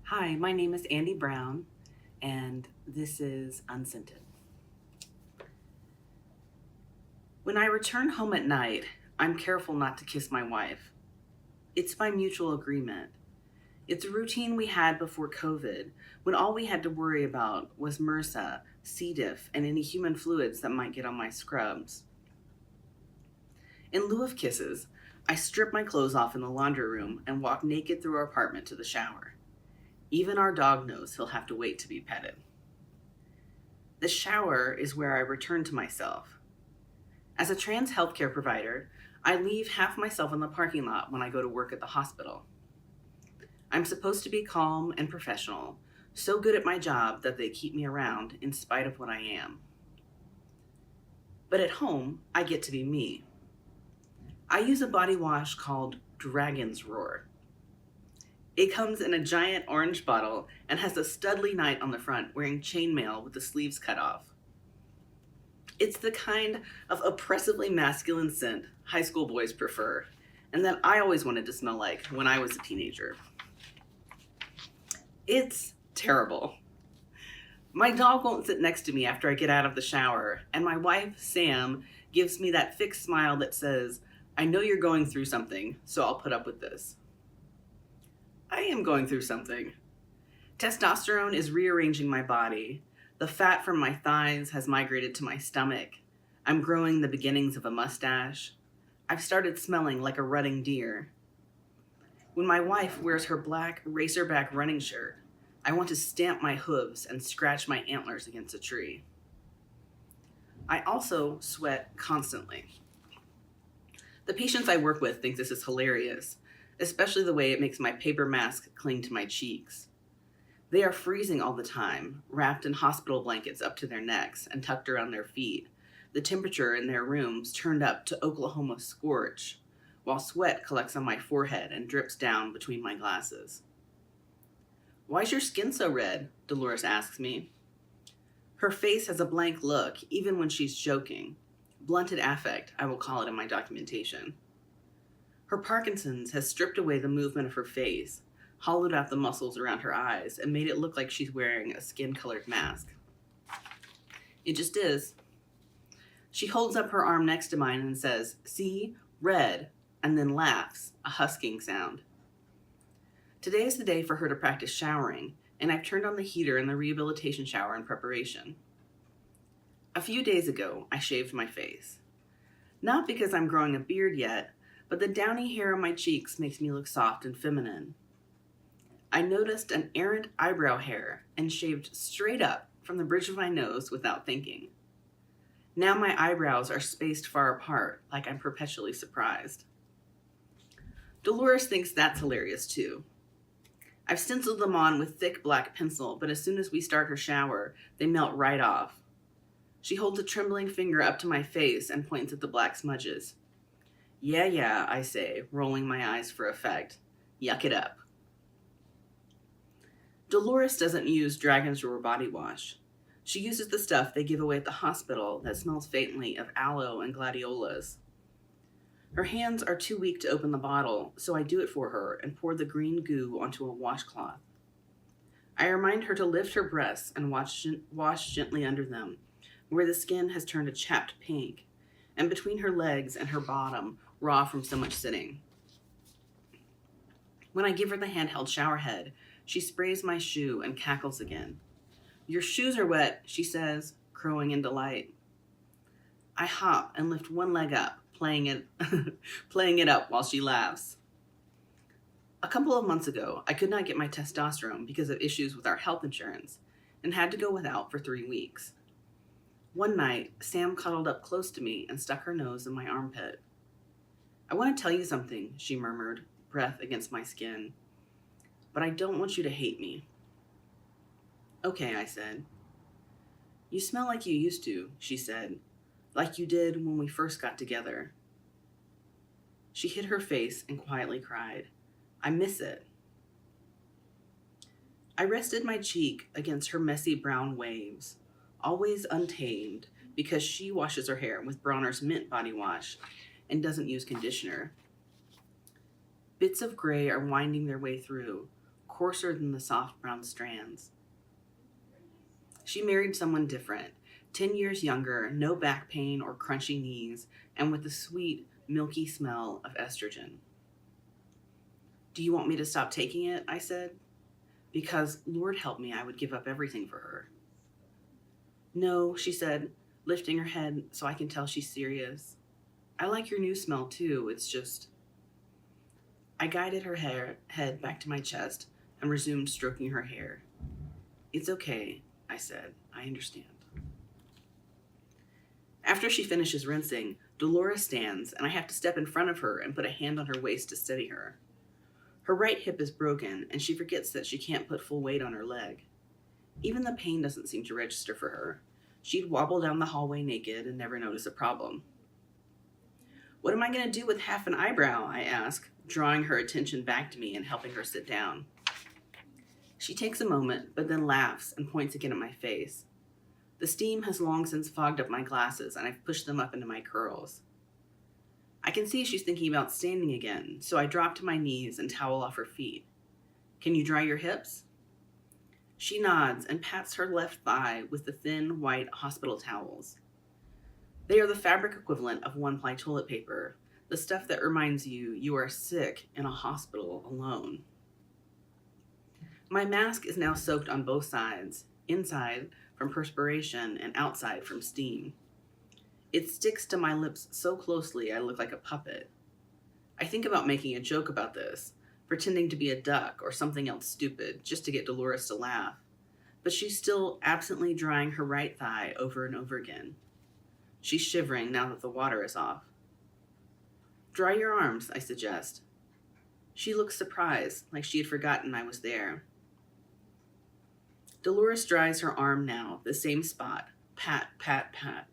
Hi, my name is Andi Brown, and this is Unscented. When I return home at night, I'm careful not to kiss my wife. It's by mutual agreement. It's a routine we had before COVID, when all we had to worry about was MRSA, C. diff, and any human fluids that might get on my scrubs. In lieu of kisses, I strip my clothes off in the laundry room and walk naked through our apartment to the shower. Even our dog knows he'll have to wait to be petted. The shower is where I return to myself. As a trans healthcare provider, I leave half myself in the parking lot when I go to work at the hospital. I'm supposed to be calm and professional, so good at my job that they keep me around in spite of what I am. But at home, I get to be me. I use a body wash called Dragon's Roar. It comes in a giant orange bottle and has a Studley Knight on the front wearing chainmail with the sleeves cut off. It's the kind of oppressively masculine scent high school boys prefer, and that I always wanted to smell like when I was a teenager. It's terrible. My dog won't sit next to me after I get out of the shower, and my wife, Sam, gives me that fixed smile that says, "I know you're going through something, so I'll put up with this." I am going through something. Testosterone is rearranging my body. The fat from my thighs has migrated to my stomach. I'm growing the beginnings of a mustache. I've started smelling like a rutting deer. When my wife wears her black racerback running shirt, I want to stamp my hooves and scratch my antlers against a tree. I also sweat constantly. The patients I work with think this is hilarious, especially the way it makes my paper mask cling to my cheeks. They are freezing all the time, wrapped in hospital blankets up to their necks and tucked around their feet, the temperature in their rooms turned up to Oklahoma scorch, while sweat collects on my forehead and drips down between my glasses. "Why's your skin so red?" Dolores asks me. Her face has a blank look, even when she's joking. Blunted affect, I will call it in my documentation. Her Parkinson's has stripped away the movement of her face, hollowed out the muscles around her eyes, and made it look like she's wearing a skin-colored mask. It just is. She holds up her arm next to mine and says, "See? Red," and then laughs, a husking sound. Today is the day for her to practice showering, and I've turned on the heater in the rehabilitation shower in preparation. A few days ago, I shaved my face. Not because I'm growing a beard yet, but the downy hair on my cheeks makes me look soft and feminine. I noticed an errant eyebrow hair and shaved straight up from the bridge of my nose without thinking. Now my eyebrows are spaced far apart, like I'm perpetually surprised. Dolores thinks that's hilarious too. I've stenciled them on with thick black pencil, but as soon as we start her shower, they melt right off. She holds a trembling finger up to my face and points at the black smudges. Yeah, I say, rolling my eyes for effect. Yuck it up. Dolores doesn't use Dragon's Roar body wash. She uses the stuff they give away at the hospital that smells faintly of aloe and gladiolas. Her hands are too weak to open the bottle, so I do it for her and pour the green goo onto a washcloth. I remind her to lift her breasts and wash gently under them, where the skin has turned a chapped pink, and between her legs and her bottom, raw from so much sitting. When I give her the handheld shower head, she sprays my shoe and cackles again. "Your shoes are wet," she says, crowing in delight. I hop and lift one leg up, playing it up while she laughs. A couple of months ago, I could not get my testosterone because of issues with our health insurance and had to go without for 3 weeks. One night, Sam cuddled up close to me and stuck her nose in my armpit. "I want to tell you something," she murmured, breath against my skin. "But I don't want you to hate me." "Okay," I said. "You smell like you used to," she said, "like you did when we first got together." She hid her face and quietly cried, "I miss it." I rested my cheek against her messy brown waves, always untamed because she washes her hair with Bronner's Mint body wash and doesn't use conditioner. Bits of gray are winding their way through, coarser than the soft brown strands. She married someone different, 10 years younger, no back pain or crunchy knees, and with the sweet, milky smell of estrogen. Do you want me to stop taking it? I said. Because, Lord help me, I would give up everything for her. No, she said, lifting her head so I can tell she's serious. I like your new smell too, it's just... I guided her head back to my chest and resumed stroking her hair. It's okay, I said. I understand. After she finishes rinsing, Dolores stands, and I have to step in front of her and put a hand on her waist to steady her. Her right hip is broken, and she forgets that she can't put full weight on her leg. Even the pain doesn't seem to register for her. She'd wobble down the hallway naked and never notice a problem. What am I going to do with half an eyebrow? I ask, drawing her attention back to me and helping her sit down. She takes a moment, but then laughs and points again at my face. The steam has long since fogged up my glasses, and I've pushed them up into my curls. I can see she's thinking about standing again, so I drop to my knees and towel off her feet. Can you dry your hips? She nods and pats her left thigh with the thin, white hospital towels. They are the fabric equivalent of one-ply toilet paper, the stuff that reminds you you are sick in a hospital alone. My mask is now soaked on both sides, inside from perspiration and outside from steam. It sticks to my lips so closely I look like a puppet. I think about making a joke about this, pretending to be a duck or something else stupid just to get Dolores to laugh, but she's still absently drying her right thigh over and over again. She's shivering now that the water is off. Dry your arms, I suggest. She looks surprised, like she had forgotten I was there. Dolores dries her arm now, the same spot. Pat, pat, pat.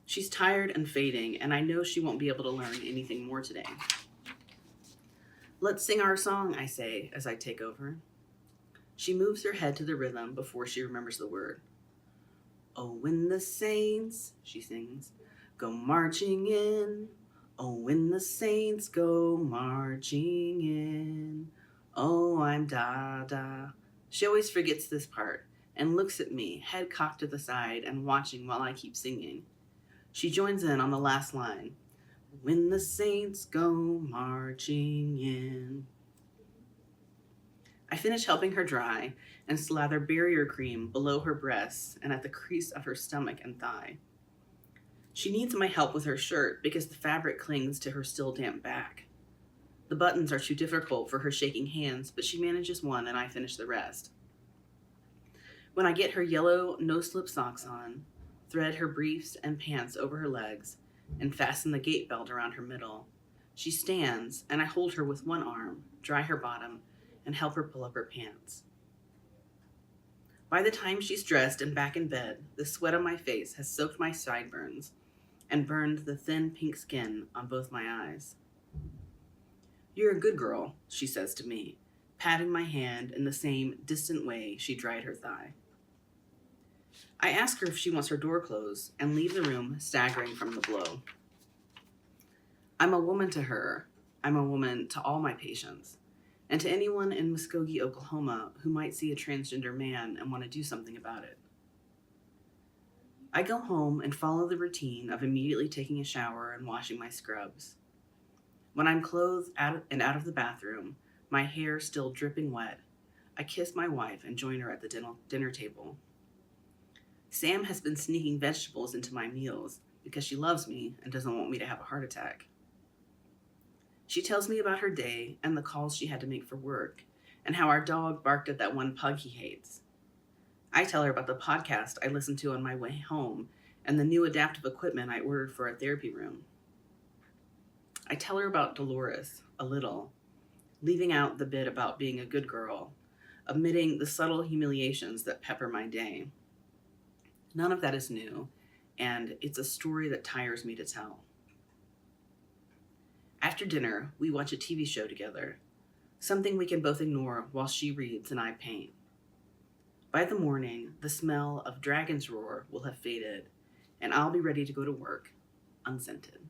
She's tired and fading, and I know she won't be able to learn anything more today. Let's sing our song, I say, as I take over. She moves her head to the rhythm before she remembers the word. Oh, when the saints, she sings, go marching in. Oh, when the saints go marching in. Oh, I'm da-da. She always forgets this part and looks at me, head cocked to the side and watching while I keep singing. She joins in on the last line. When the saints go marching in. I finish helping her dry and slather barrier cream below her breasts and at the crease of her stomach and thigh. She needs my help with her shirt because the fabric clings to her still damp back. The buttons are too difficult for her shaking hands, but she manages one and I finish the rest. When I get her yellow no-slip socks on, thread her briefs and pants over her legs, and fasten the gate belt around her middle, she stands and I hold her with one arm, dry her bottom, and help her pull up her pants. By the time she's dressed and back in bed, the sweat on my face has soaked my sideburns and burned the thin pink skin on both my eyes. You're a good girl, she says to me, patting my hand in the same distant way she dried her thigh. I ask her if she wants her door closed and leave the room staggering from the blow. I'm a woman to her. I'm a woman to all my patients, and to anyone in Muskogee, Oklahoma who might see a transgender man and want to do something about it. I go home and follow the routine of immediately taking a shower and washing my scrubs. When I'm clothed out of the bathroom, my hair still dripping wet, I kiss my wife and join her at the dinner table. Sam has been sneaking vegetables into my meals because she loves me and doesn't want me to have a heart attack. She tells me about her day and the calls she had to make for work, and how our dog barked at that one pug he hates. I tell her about the podcast I listened to on my way home and the new adaptive equipment I ordered for a therapy room. I tell her about Dolores, a little, leaving out the bit about being a good girl, omitting the subtle humiliations that pepper my day. None of that is new, and it's a story that tires me to tell. After dinner, we watch a TV show together, something we can both ignore while she reads and I paint. By the morning, the smell of Dragon's Roar will have faded, and I'll be ready to go to work, unscented.